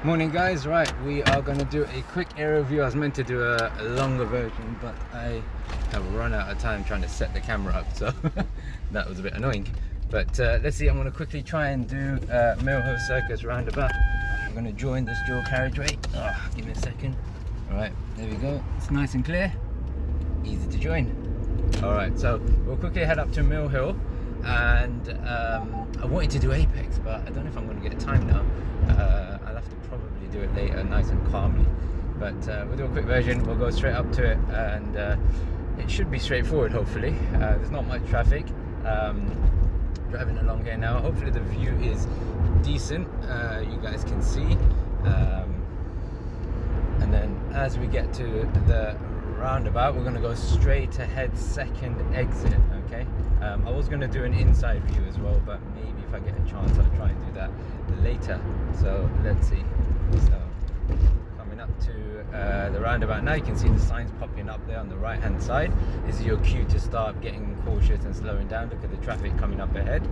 Morning guys, right, we are going to do a quick air review. I was meant to do a longer version, but I have run out of time trying to set the camera up, so that was a bit annoying. But let's see, I'm going to quickly try and do Mill Hill Circus roundabout. I'm going to join this dual carriageway. Give me a second. Alright, there we go. It's nice and clear, easy to join. Alright, so we'll quickly head up to Mill Hill, and I wanted to do Apex, but I don't know if I'm going to get time now. I'll have to probably do it later, nice and calmly. But we'll do a quick version, we'll go straight up to it, and it should be straightforward, hopefully. There's not much traffic. Driving along here now, hopefully the view is decent, you guys can see. And then as we get to the roundabout, we're going to go straight ahead, second exit, okay? I was going to do an inside view as well, but maybe if I get a chance I'll try and do that later. So let's see. So coming up to the roundabout now, you can see the signs popping up there on the right hand side. This is your cue to start getting cautious and slowing down. Look at the traffic coming up ahead,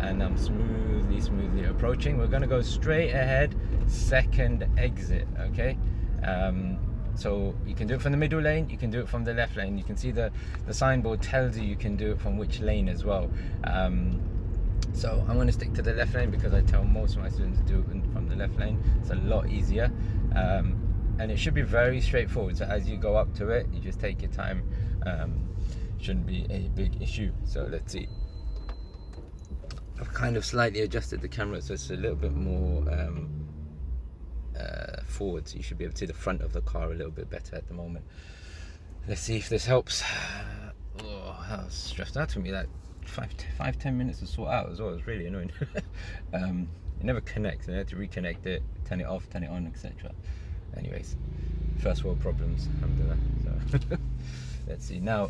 and I'm smoothly approaching. We're going to go straight ahead, second exit, okay? So you can do it from the middle lane, you can do it from the left lane. You can see the signboard tells you can do it from which lane as well. So I'm going to stick to the left lane because I tell most of my students to do it from the left lane. It's a lot easier, and it should be very straightforward. So as you go up to it, you just take your time. Shouldn't be a big issue. So let's see. I've kind of slightly adjusted the camera so it's a little bit more forward, so you should be able to see the front of the car a little bit better at the moment. Let's see if this helps. That was stressed out to me, like 5-10 minutes to sort out as well. It's really annoying. It never connects, and I had to reconnect it, turn it off, turn it on, etc. Anyways, first world problems, alhamdulillah. So let's see now,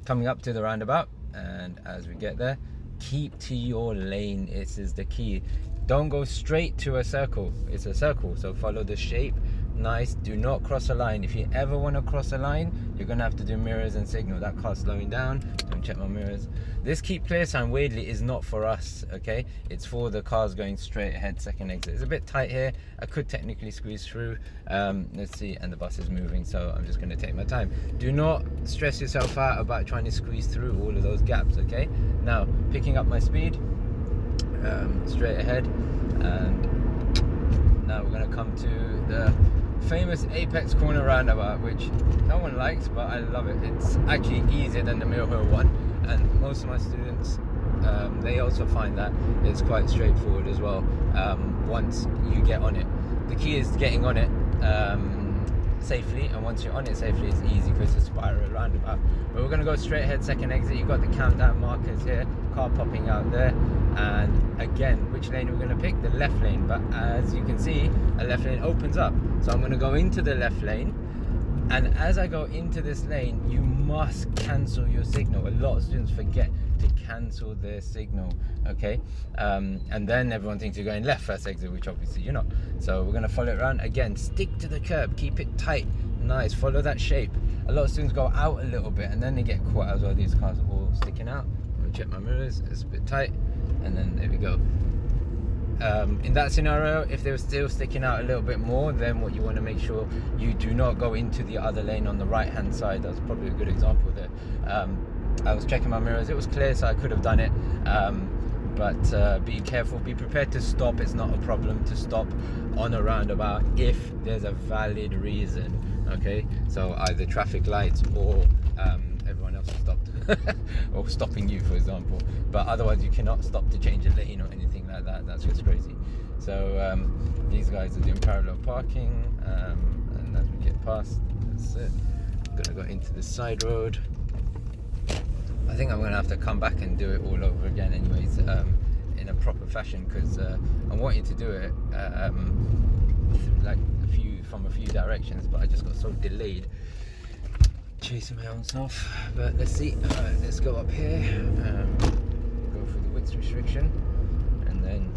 coming up to the roundabout, and as we get there, keep to your lane. This is the key. Don't go straight to a circle. It's a circle, so follow the shape. Nice. Do not cross a line. If you ever want to cross a line, you're gonna have to do mirrors and signal. That car's slowing down. Let me check my mirrors. This keep clear sign weirdly is not for us, okay? It's for the cars going straight ahead, second exit. It's a bit tight here. I could technically squeeze through. Let's see, and the bus is moving, so I'm just gonna take my time. Do not stress yourself out about trying to squeeze through all of those gaps, okay? Now, picking up my speed. Straight ahead, and now we're going to come to the famous Apex corner roundabout, which no one likes, but I love it. It's actually easier than the Mill Hill one, and most of my students they also find that it's quite straightforward as well once you get on it. The key is getting on it safely, and once you're on it safely, it's easy because it's a spiral roundabout. But we're going to go straight ahead, second exit. You've got the countdown markers here, car popping out there, and again, which lane are we going to pick? The left lane. But as you can see, a left lane opens up, so I'm going to go into the left lane, and as I go into this lane, you must cancel your signal. A lot of students forget to cancel their signal, okay? And then everyone thinks you're going left first exit, which obviously you're not. So we're gonna follow it around. Again, stick to the curb, keep it tight, nice, follow that shape. A lot of students go out a little bit and then they get caught as well. These cars are all sticking out. I'm gonna check my mirrors, it's a bit tight, and then there we go. In that scenario, if they were still sticking out a little bit more, then what you want to make sure you do not go into the other lane on the right hand side. That's probably a good example there. I was checking my mirrors, it was clear, so I could have done it, but be careful, be prepared to stop. It's not a problem to stop on a roundabout if there's a valid reason, okay? So either traffic lights or everyone else has stopped or stopping you, for example. But otherwise you cannot stop to change a lane or anything like that. That's just crazy. So these guys are doing parallel parking, and as we get past, that's it. I'm gonna go into the side road. I think I'm gonna have to come back and do it all over again anyways, in a proper fashion, because I want you to do it like from a few directions, but I just got so delayed chasing my own self. But let's see. Alright, let's go up here, go through the width restriction, and then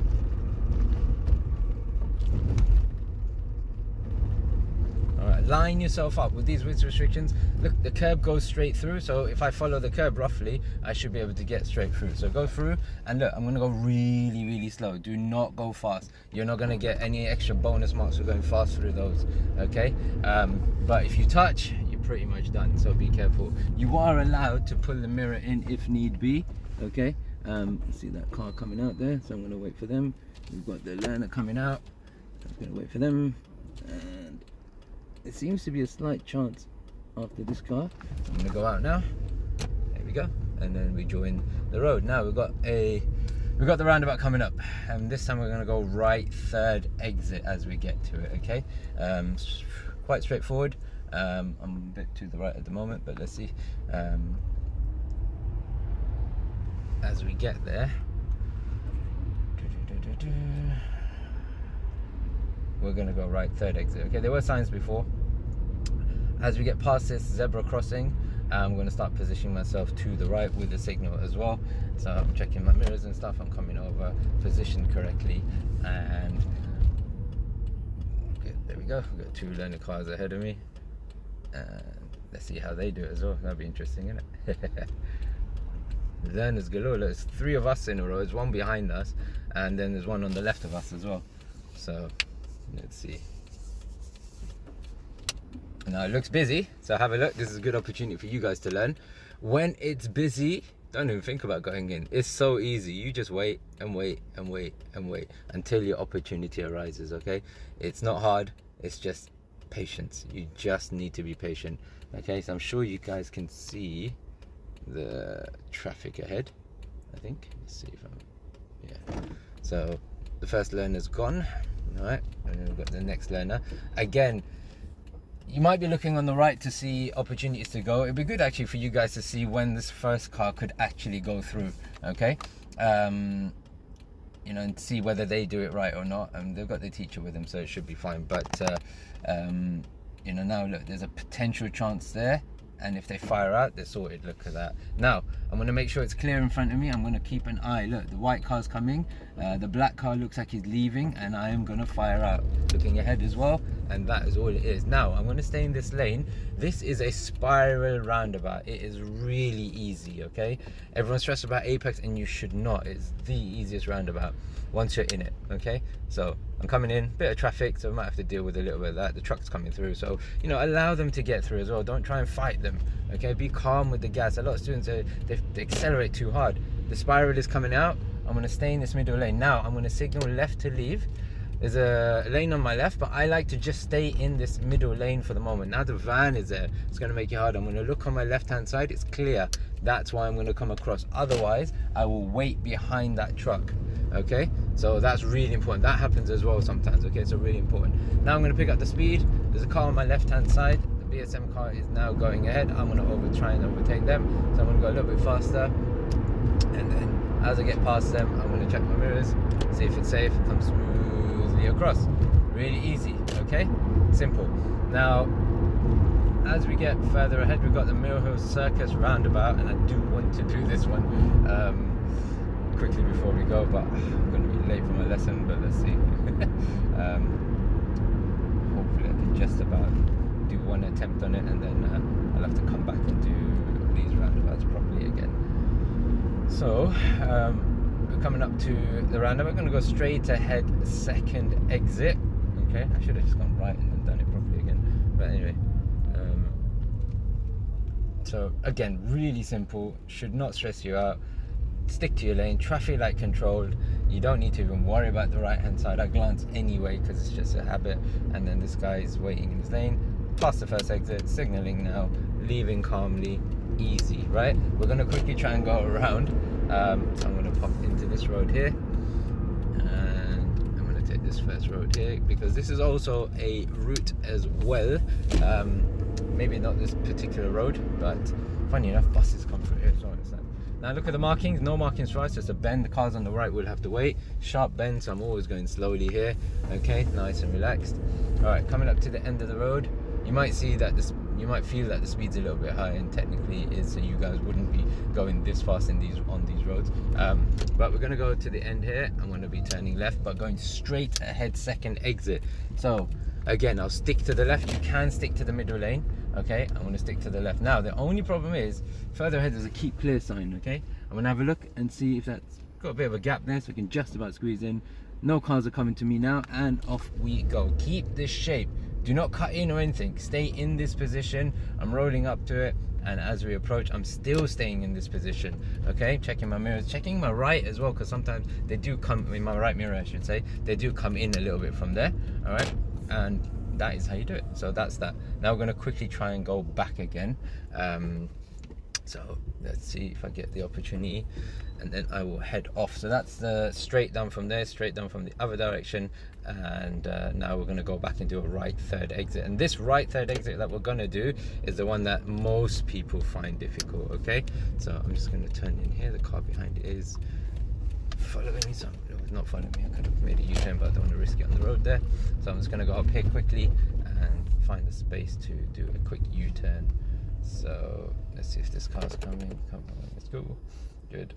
alright, line yourself up with these width restrictions. Look, the curb goes straight through, so if I follow the curb roughly, I should be able to get straight through. So go through, and look, I'm gonna go really, really slow. Do not go fast. You're not gonna get any extra bonus marks for going fast through those, okay? But if you touch, you're pretty much done, so be careful. You are allowed to pull the mirror in if need be, okay? See that car coming out there, so I'm gonna wait for them. We've got the learner coming out. I'm gonna wait for them, and it seems to be a slight chance after this car. So I'm gonna go out now. There we go, and then we join the road. Now we've got the roundabout coming up, and this time we're gonna go right third exit as we get to it. Okay, quite straightforward. I'm a bit to the right at the moment, but let's see. As we get there, we're gonna go right third exit. Okay, there were signs before. As we get past this zebra crossing, I'm gonna start positioning myself to the right with the signal as well. So I'm checking my mirrors and stuff. I'm coming over, positioned correctly, and okay, there we go. We've got 2 learner cars ahead of me. Let's see how they do it as well. That'll be interesting, isn't it? Learners galore. There's 3 of us in a row. There's 1 behind us, and then there's 1 on the left of us as well. So let's see. Now it looks busy, so have a look. This is a good opportunity for you guys to learn. When it's busy, don't even think about going in. It's so easy. You just wait and wait and wait and wait until your opportunity arises, okay? It's not hard, it's just patience. You just need to be patient, okay? So I'm sure you guys can see the traffic ahead, I think. Let's see if yeah. So the first learner's gone, all right, and then we've got the next learner. Again, you might be looking on the right to see opportunities to go. It'd be good actually for you guys to see when this first car could actually go through, okay? You know, and see whether they do it right or not. They've got their teacher with them, so it should be fine. But you know, now look, there's a potential chance there, and if they fire out, they're sorted. Look at that. Now I'm going to make sure it's clear in front of me. I'm going to keep an eye. Look, the white car's coming, the black car looks like he's leaving, and I am going to fire out, looking ahead as well. And that is all it is. Now I'm going to stay in this lane. This is a spiral roundabout. It is really easy, okay? Everyone's stressed about Apex, and you should not. It's the easiest roundabout once you're in it, okay? So I'm coming in, bit of traffic, so I might have to deal with a little bit of that. The truck's coming through, so you know, allow them to get through as well. Don't try and fight them, okay? Be calm with the gas. A lot of students they accelerate too hard. The spiral is coming out. I'm going to stay in this middle lane. Now I'm going to signal left to leave. There's a lane on my left, but I like to just stay in this middle lane for the moment. Now the van is there, it's going to make it hard. I'm going to look on my left hand side, it's clear. That's why I'm going to come across. Otherwise, I will wait behind that truck, okay? So that's really important. That happens as well sometimes, okay? So really important. Now I'm going to pick up the speed. There's a car on my left hand side. The BSM car is now going ahead. I'm going to try and overtake them. So I'm going to go a little bit faster. And then as I get past them, I'm going to check my mirrors, see if it's safe, come smoothly across. Really easy, okay? Simple. Now, as we get further ahead, we've got the Mill Hill Circus roundabout, and I do want to do this one quickly before we go, but I'm going to be late for my lesson, but let's see. Hopefully I can just about do one attempt on it, and then I'll have to come back and do these roundabouts properly again. So we're coming up to the roundabout. We're going to go straight ahead, second exit. Okay, I should have just gone right and then done it properly again, but anyway. So again, really simple, should not stress you out. Stick to your lane, traffic light controlled. You don't need to even worry about the right hand side. I glance anyway because it's just a habit. And then this guy is waiting in his lane, past the first exit, signaling now, leaving calmly, easy, right? We're going to quickly try and go around. So I'm going to pop into this road here, and I'm going to take this first road here because this is also a route as well. Maybe not this particular road, but funny enough, buses come through here, so I understand. Now look at the markings, no markings for us, just a bend. The cars on the right will have to wait. Sharp bend, so I'm always going slowly here. Okay, nice and relaxed. All right, coming up to the end of the road, you might see that you might feel that the speed's a little bit high, and technically it is, so you guys wouldn't be going this fast on these roads. But we're gonna go to the end here. I'm gonna be turning left, but going straight ahead, second exit. So again, I'll stick to the left. You can stick to the middle lane, okay? I'm gonna stick to the left. Now, the only problem is, further ahead there's a keep clear sign, okay? I'm gonna have a look and see if that's got a bit of a gap there, so we can just about squeeze in. No cars are coming to me now, and off we go. Keep this shape. Do not cut in or anything. Stay in this position. I'm rolling up to it, and as we approach, I'm still staying in this position, okay? Checking my mirrors, checking my right as well, because sometimes they do come in my right mirror, I should say. They do come in a little bit from there, all right? And that is how you do it. So that's that. Now we're going to quickly try and go back again. So let's see if I get the opportunity, and then I will head off. So that's the straight down from there, straight down from the other direction, and now we're going to go back and do a right third exit. And this right third exit that we're going to do is the one that most people find difficult, okay? So I'm just going to turn in here. The car behind it is following me, so no, it's not following me. I could have made a U-turn, but I don't want to risk it on the road there. So I'm just going to go up here quickly and find the space to do a quick U-turn. So let's see if this car's coming. Come on, let's go. Good.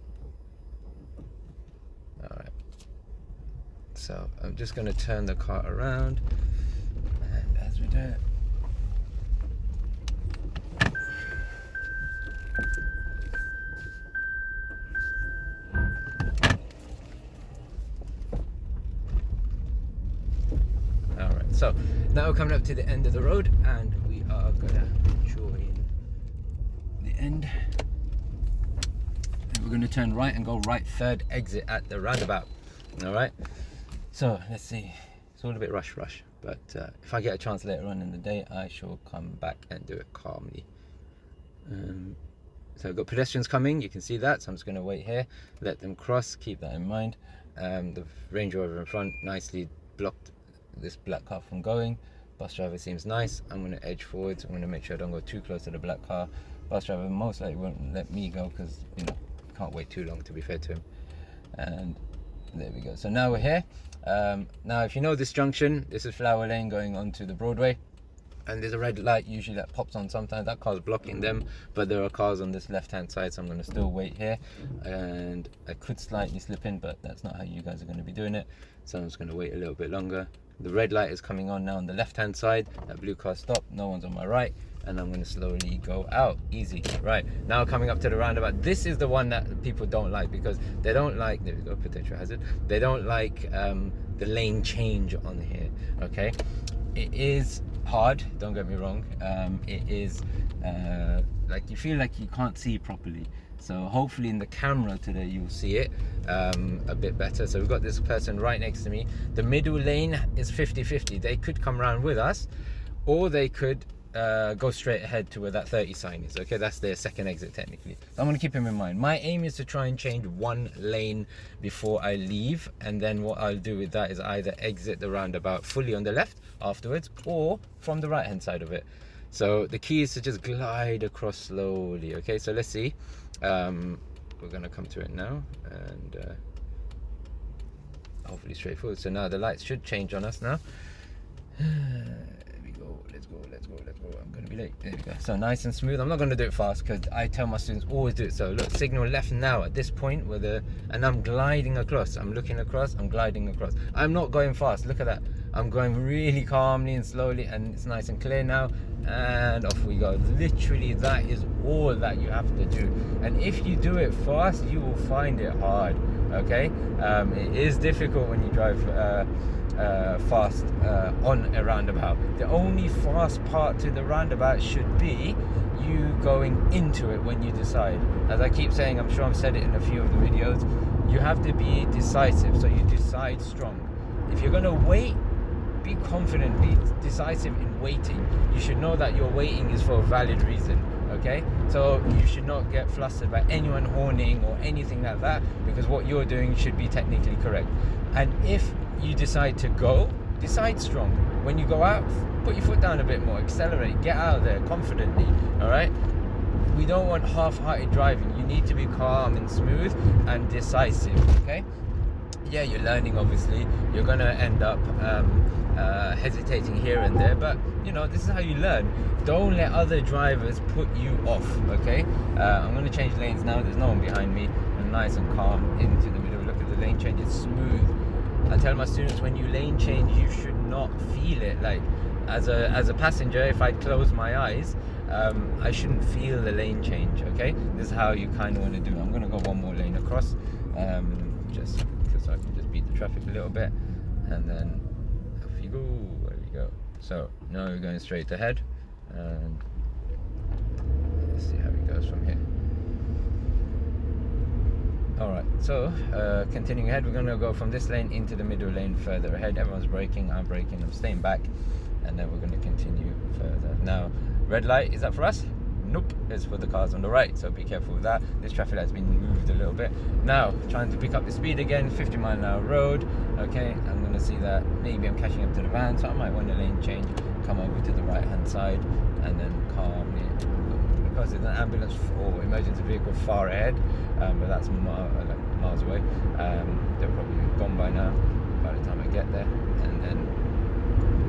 All right. So I'm just going to turn the car around, and as we do it, all right. So now we're coming up to the end of the road, and we are gonna join the end. And we're gonna turn right and go right third exit at the roundabout. All right. So let's see. It's all a bit rush, but if I get a chance later on in the day, I shall come back and do it calmly. So I've got pedestrians coming. You can see that. So I'm just gonna wait here, let them cross. Keep that in mind. The Range Rover in front nicely blocked this black car from going. Bus driver seems nice. I'm going to edge forwards. I'm going to make sure I don't go too close to the black car. Bus driver most likely won't let me go because, you know, can't wait too long, to be fair to him. And there we go. So now we're here. Now if you know this junction, this is Flower Lane going onto the Broadway, and there's a red light usually that pops on sometimes. That car's blocking them, but there are cars on this left hand side, so I'm going to still wait here, and I could slightly slip in, but that's not how you guys are going to be doing it. So I'm just going to wait a little bit longer. The red light is coming on now on the left hand side. That blue car stopped, no one's on my right, and I'm going to slowly go out. Easy. Right, now coming up to the roundabout. This is the one that people don't like, because they don't like, there we go, potential hazard, they don't like the lane change on here, okay? It is hard, don't get me wrong. It is like you feel like you can't see properly. So hopefully in the camera today you'll see it a bit better. So we've got this person right next to me. The middle lane is 50-50. They could come around with us, or they could go straight ahead to where that 30 sign is. Okay, that's their second exit technically. So I'm going to keep him in mind. My aim is to try and change one lane before I leave, and then what I'll do with that is either exit the roundabout fully on the left afterwards, or from the right hand side of it. So the key is to just glide across slowly. Okay, so let's see. We're gonna come to it now, and hopefully straightforward. So now the lights should change on us now. There we go. Let's go. I'm gonna be late. There we go. So nice and smooth. I'm not gonna do it fast because I tell my students always do it. So look, signal left now at this point and I'm gliding across. I'm looking across. I'm gliding across. I'm not going fast. Look at that. I'm going really calmly and slowly, and it's nice and clear now, and off we go. Literally, that is all that you have to do. And if you do it fast, you will find it hard. Okay, it is difficult when you drive fast on a roundabout. The only fast part to the roundabout should be you going into it when you decide. As I keep saying, I'm sure I've said it in a few of the videos, you have to be decisive, so you decide strong. If you're going to wait, be confident, be decisive in waiting. You should know that your waiting is for a valid reason, okay? So you should not get flustered by anyone horning or anything like that, because what you're doing should be technically correct. And if you decide to go, decide strong. When you go out, put your foot down a bit more, accelerate, get out of there confidently, all right? We don't want half-hearted driving. You need to be calm and smooth and decisive, okay? Yeah, you're learning, obviously. You're gonna end up hesitating here and there, but you know, this is how you learn. Don't let other drivers put you off, okay? I'm gonna change lanes now. There's no one behind me. I'm nice and calm into the middle. Look at the lane change, it's smooth. I tell my students, when you lane change, you should not feel it. Like as a passenger, if I close my eyes, I shouldn't feel the lane change. Okay, this is how you kind of want to do it. I'm gonna go one more lane across, just because I can just beat the traffic a little bit, and then off you go. There we go. So now we're going straight ahead, and let's see how it goes from here. Alright, so continuing ahead, we're going to go from this lane into the middle lane further ahead. Everyone's braking, I'm braking, I'm staying back, and then we're going to continue further. Now, red light, is that for us? Nope, it's for the cars on the right, so be careful with that. This traffic light's been moved a little bit. Now, trying to pick up the speed again, 50 mile an hour road. Okay, I'm going to see that maybe I'm catching up to the van, so I might want to lane change, come over to the right hand side, and then calmly, because there's an ambulance or emergency vehicle far ahead, but that's miles away. They're probably gone by now by the time I get there, and then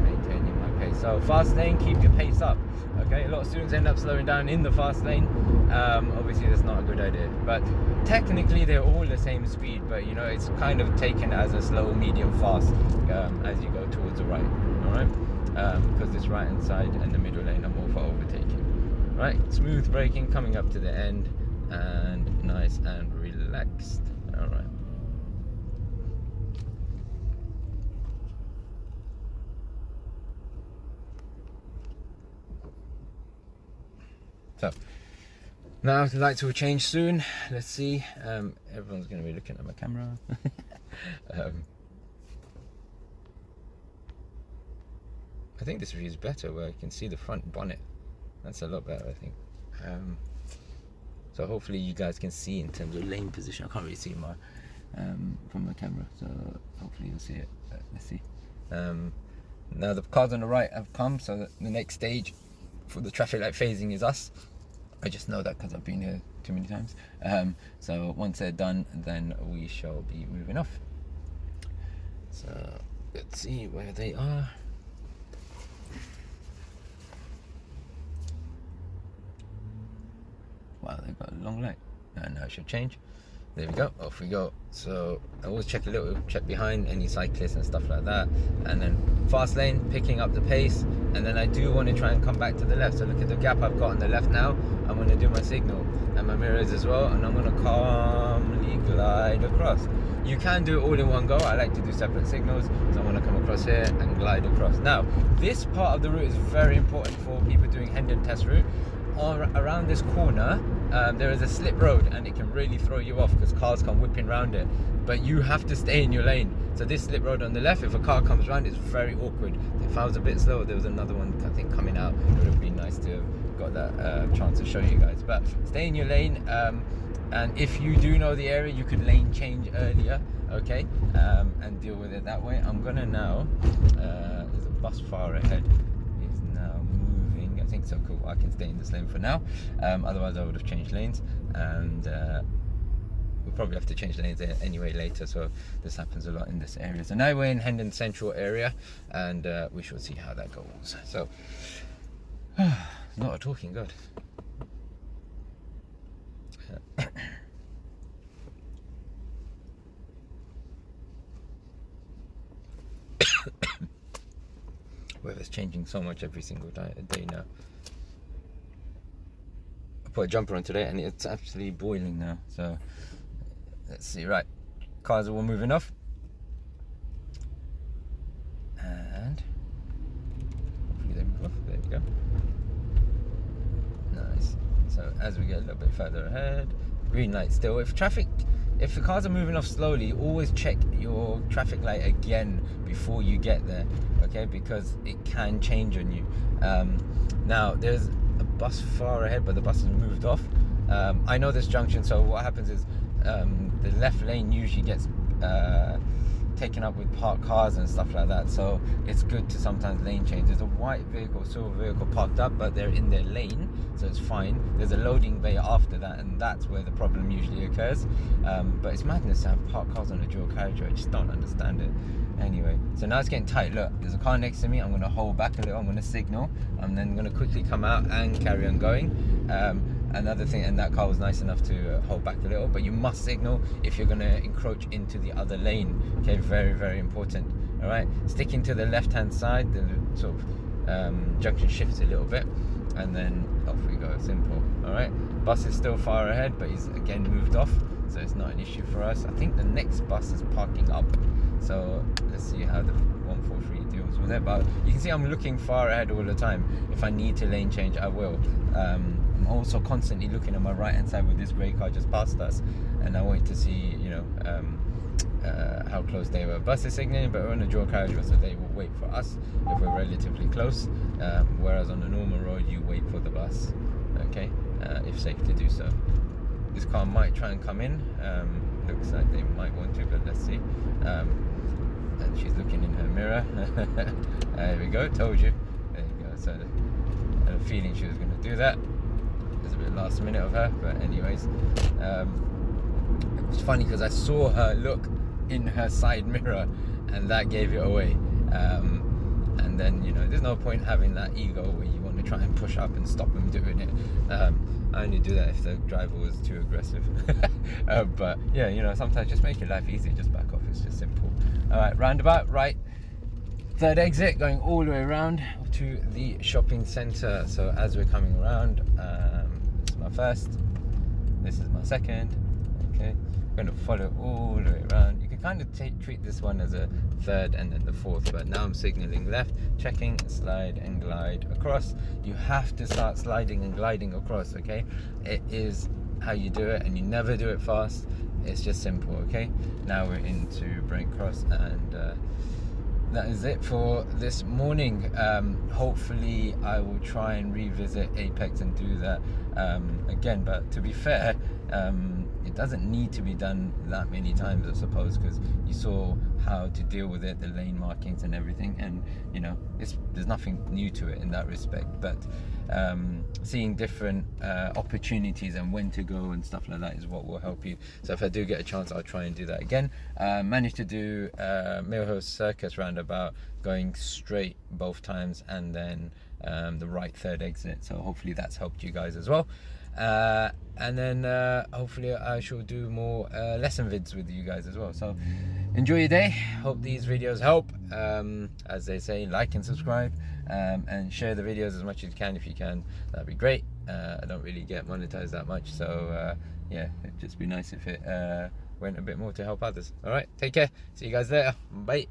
maintaining my pace. So fast lane, keep your pace up. Okay, a lot of students end up slowing down in the fast lane. Obviously that's not a good idea, but technically they're all the same speed, but you know, it's kind of taken as a slow, medium, fast as you go towards the right. All right, because this right hand side and the middle lane are more for overtaking. Right, smooth braking coming up to the end, and nice and relaxed. All right. So now the lights will change soon. Let's see. Everyone's going to be looking at my camera. I think this view is better, where you can see the front bonnet. That's a lot better, I think. So hopefully you guys can see in terms of lane position. I can't really see my from the camera, so hopefully you'll see it. Let's see. Now the cars on the right have come, so the next stage for the traffic light phasing is us. I just know that because I've been here too many times. So once they're done, then we shall be moving off. So let's see where they are. Wow, they've got a long light. And now it should change. There we go, off we go. So I always check behind any cyclists and stuff like that. And then fast lane, picking up the pace. And then I do want to try and come back to the left. So look at the gap I've got on the left now. I'm going to do my signal and my mirrors as well. And I'm going to calmly glide across. You can do it all in one go. I like to do separate signals. So I'm going to come across here and glide across. Now, this part of the route is very important for people doing Hendon test route. Around this corner, there is a slip road, and it can really throw you off because cars come whipping around it, but you have to stay in your lane. So this slip road on the left, if a car comes around, it's very awkward. If I was a bit slower, there was another one I think coming out, it would have been nice to have got that chance to show you guys. But stay in your lane, and if you do know the area, you could lane change earlier, okay, and deal with it that way. I'm gonna now, there's a bus far ahead. I think so. Cool, I can stay in this lane for now, otherwise I would have changed lanes, and we'll probably have to change lanes anyway later, so this happens a lot in this area. So now we're in Hendon Central area, and we shall see how that goes. So not a talking god. Weather's changing so much every single day now. I put a jumper on today and it's absolutely boiling now. So let's see. Right, cars are all moving off, and hopefully they move off. There we go. Nice. So as we get a little bit further ahead, green light still. If the cars are moving off slowly, always check your traffic light again before you get there, okay? Because it can change on you. Now, there's a bus far ahead, but the bus has moved off. I know this junction, so what happens is the left lane usually gets taken up with parked cars and stuff like that, so it's good to sometimes lane change. There's a white vehicle, silver vehicle parked up, but they're in their lane, so it's fine. There's a loading bay after that, and that's where the problem usually occurs. But it's madness to have parked cars on a dual carriageway. I just don't understand it. Anyway, so now it's getting tight. Look, there's a car next to me. I'm going to hold back a little. I'm going to signal. I'm then going to quickly come out and carry on going. Another thing, and that car was nice enough to hold back a little, but you must signal if you're going to encroach into the other lane. Okay, very, very important. All right, sticking to the left hand side, the sort of junction shifts a little bit, and then off we go. Simple. All right, bus is still far ahead, but he's again moved off, so it's not an issue for us. I think the next bus is parking up, so let's see how the 143 deals with it. But you can see I'm looking far ahead all the time. If I need to lane change, I will. I'm also constantly looking at my right hand side with this grey car just past us, and I wait to see, you know, how close they were. Bus is signalling, but we're on a dual carriageway, so they will wait for us if we're relatively close, whereas on a normal road you wait for the bus, okay, if safe to do so. This car might try and come in, looks like they might want to, but let's see. And she's looking in her mirror. There we go, told you. There you go. So I had a feeling she was going to do that. It's a bit last minute of her, but anyways, it's funny because I saw her look in her side mirror, and that gave it away. And then, you know, there's no point having that ego where you want to try and push up and stop them doing it. I only do that if the driver was too aggressive. But yeah, you know, sometimes just make your life easy, just back off. It's just simple. All right, roundabout, right, third exit, going all the way around to the shopping centre. So as we're coming around, this is my first, this is my second. Okay, I'm going to follow all the way around. You can kind of treat this one as a third and then the fourth, but now I'm signaling left, checking, slide and glide across. You have to start sliding and gliding across, okay? It is how you do it, and you never do it fast. It's just simple, okay? Now we're into Brent Cross, and that is it for this morning. Hopefully I will try and revisit Apex and do that again, but to be fair, it doesn't need to be done that many times, I suppose, because you saw how to deal with it, the lane markings and everything, and you know, there's nothing new to it in that respect. But seeing different opportunities and when to go and stuff like that is what will help you. So if I do get a chance, I'll try and do that again. Managed to do Millhill Circus roundabout, going straight both times, and then the right third exit. So hopefully that's helped you guys as well. And then hopefully I shall do more lesson vids with you guys as well. So enjoy your day. Hope these videos help. As they say, like and subscribe, and share the videos as much as you can. If you can, that'd be great. I don't really get monetized that much, so yeah, it'd just be nice if it went a bit more to help others. All right, take care, see you guys later, bye.